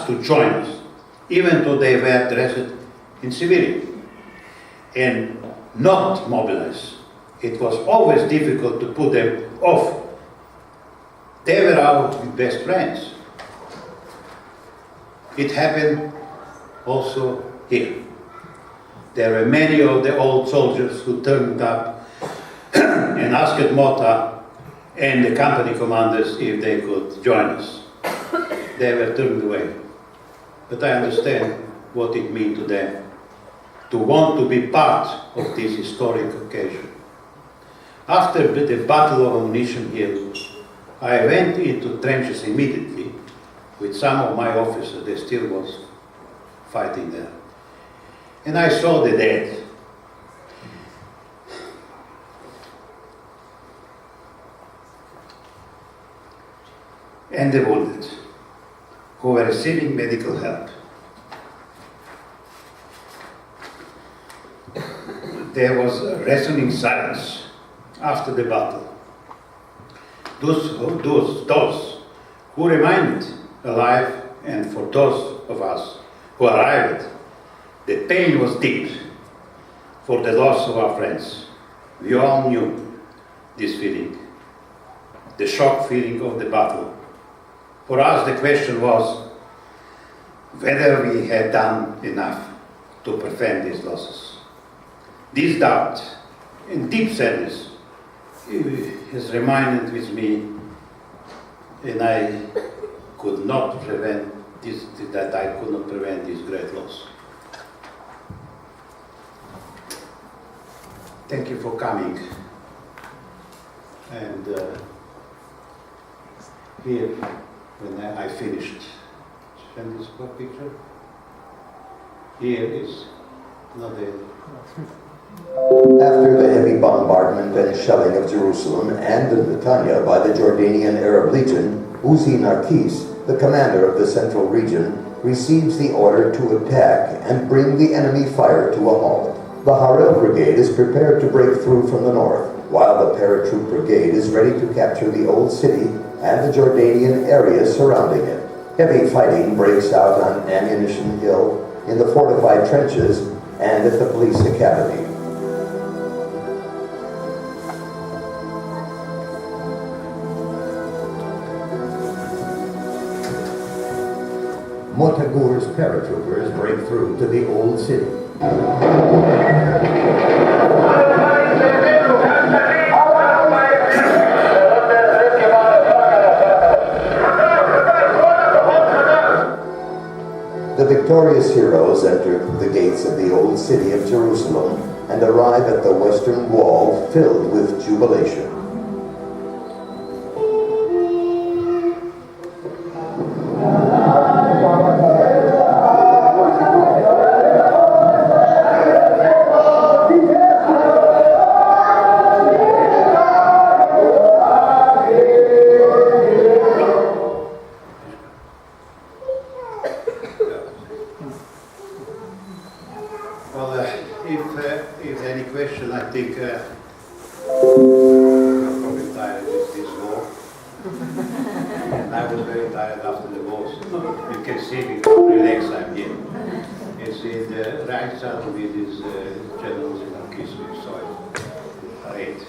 asked to join us, even though they were dressed in civilian, and not mobilized. It was always difficult to put them off. They were our best friends. It happened also here. There were many of the old soldiers who turned up and asked Mota and the company commanders if they could join us. They were turned away. But I understand what it means to them to want to be part of this historic occasion. After the Battle of Ammunition Hill, I went into trenches immediately with some of my officers. They still was fighting there. And I saw the dead. And the wounded who were receiving medical help. There was a resounding silence after the battle. Those who remained alive, and for those of us who arrived, the pain was deep for the loss of our friends. We all knew this feeling, the shock feeling of the battle. For us, the question was whether we had done enough to prevent these losses. This doubt and deep sadness has remained with me, and I could not prevent this great loss. Thank you for coming. And here, when I finished, send this picture. Here is another. After the heavy bombardment and shelling of Jerusalem and of Netanya by the Jordanian Arab Legion, Uzi Narkis, the commander of the central region, receives the order to attack and bring the enemy fire to a halt. The Harel Brigade is prepared to break through from the north, while the Paratroop Brigade is ready to capture the Old City and the Jordanian area surrounding it. Heavy fighting breaks out on Ammunition Hill, in the fortified trenches, and at the police academy. Motagur's paratroopers break through to the Old City. The victorious heroes enter the gates of the Old City of Jerusalem and arrive at the Western Wall filled with jubilation. If any question, I think you're probably tired with this war. And I was very tired after the war. You can see me relaxed I'm here. It's in the right side of it is generals in Arkismi, so I ate.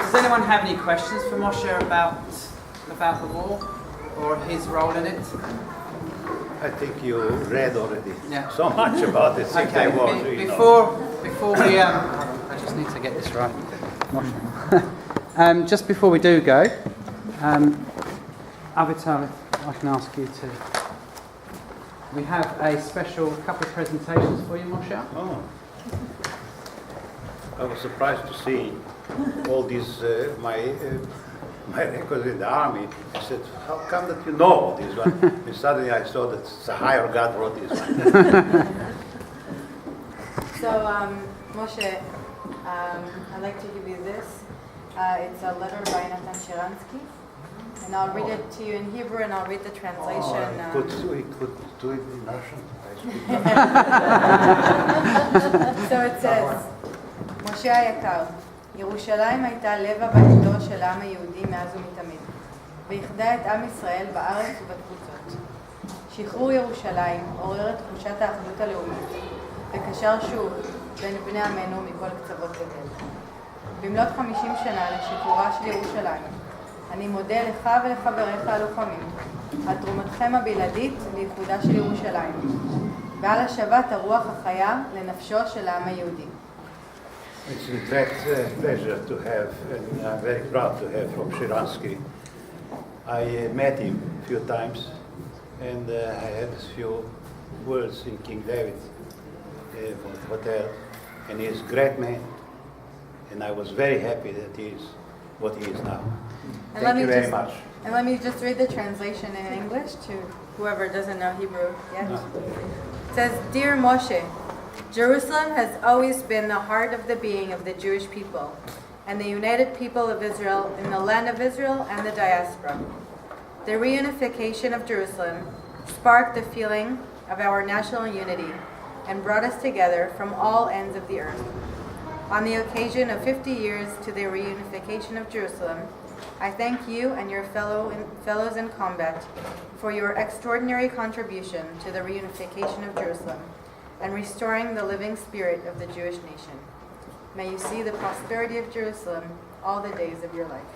Does anyone have any questions for Moshe about the war or his role in it? I think you read already Yeah. so much about the Six-Day War. Before we, I just need to get this right. Just before we do go, Avital, if I can ask you to. We have a special couple of presentations for you, Moshe. Oh. I was surprised to see all these, my records in the army. I said, how come that you know this one? And suddenly I saw that Moshe Orgad wrote this one. So, Moshe, I'd like to give you this. It's a letter by Natan Sharansky. And I'll read it to you in Hebrew and I'll read the translation. We could do it in Russian. So it says, משה היקר, ירושלים הייתה לב הווייתו של העם היהודי מאז ומתמיד, ויחדה את עם ישראל בארץ ובתפוצות. שחרור ירושלים עורר את תחושת האחדות הלאומית, וקשר שוב בין בני עמנו מכל קצוות תבל. במלאת 50 שנה לשחרורה של ירושלים, אני מודה לך ולחבריך הלוחמים על תרומתכם הבלעדית לאיחודה של ירושלים ועל השבת הרוח החיה לנפשו של העם היהודי. It's a great pleasure to have, and I'm very proud to have from Shiransky. I met him a few times, and I had a few words in King David hotel, and he is a great man, and I was very happy that he is what he is now. Thank you very much. And let me just read the translation in English to whoever doesn't know Hebrew yet. No. It says, Dear Moshe, Jerusalem has always been the heart of the being of the Jewish people and the united people of Israel in the land of Israel and the diaspora. The reunification of Jerusalem sparked the feeling of our national unity and brought us together from all ends of the earth. On the occasion of 50 years to the reunification of Jerusalem, I thank you and your fellows in combat for your extraordinary contribution to the reunification of Jerusalem and restoring the living spirit of the Jewish nation. May you see the prosperity of Jerusalem all the days of your life.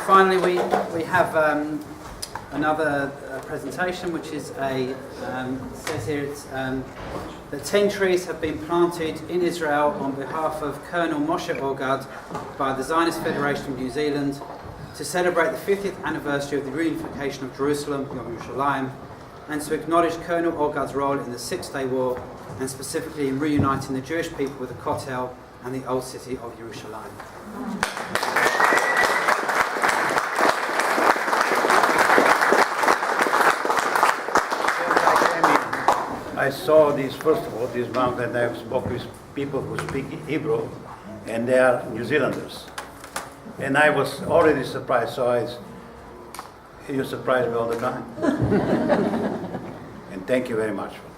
Finally, we have another presentation, which is says here it's that 10 trees have been planted in Israel on behalf of Colonel Moshe Orgad by the Zionist Federation of New Zealand to celebrate the 50th anniversary of the reunification of Jerusalem, Yom Yerushalayim, and to acknowledge Colonel Orgad's role in the Six-Day War, and specifically in reuniting the Jewish people with the Kotel and the old city of Yerushalayim. I saw this, first of all, this mountain, and I spoke with people who speak Hebrew, and they are New Zealanders. And I was already surprised, so you surprise me all the time. And thank you very much for that.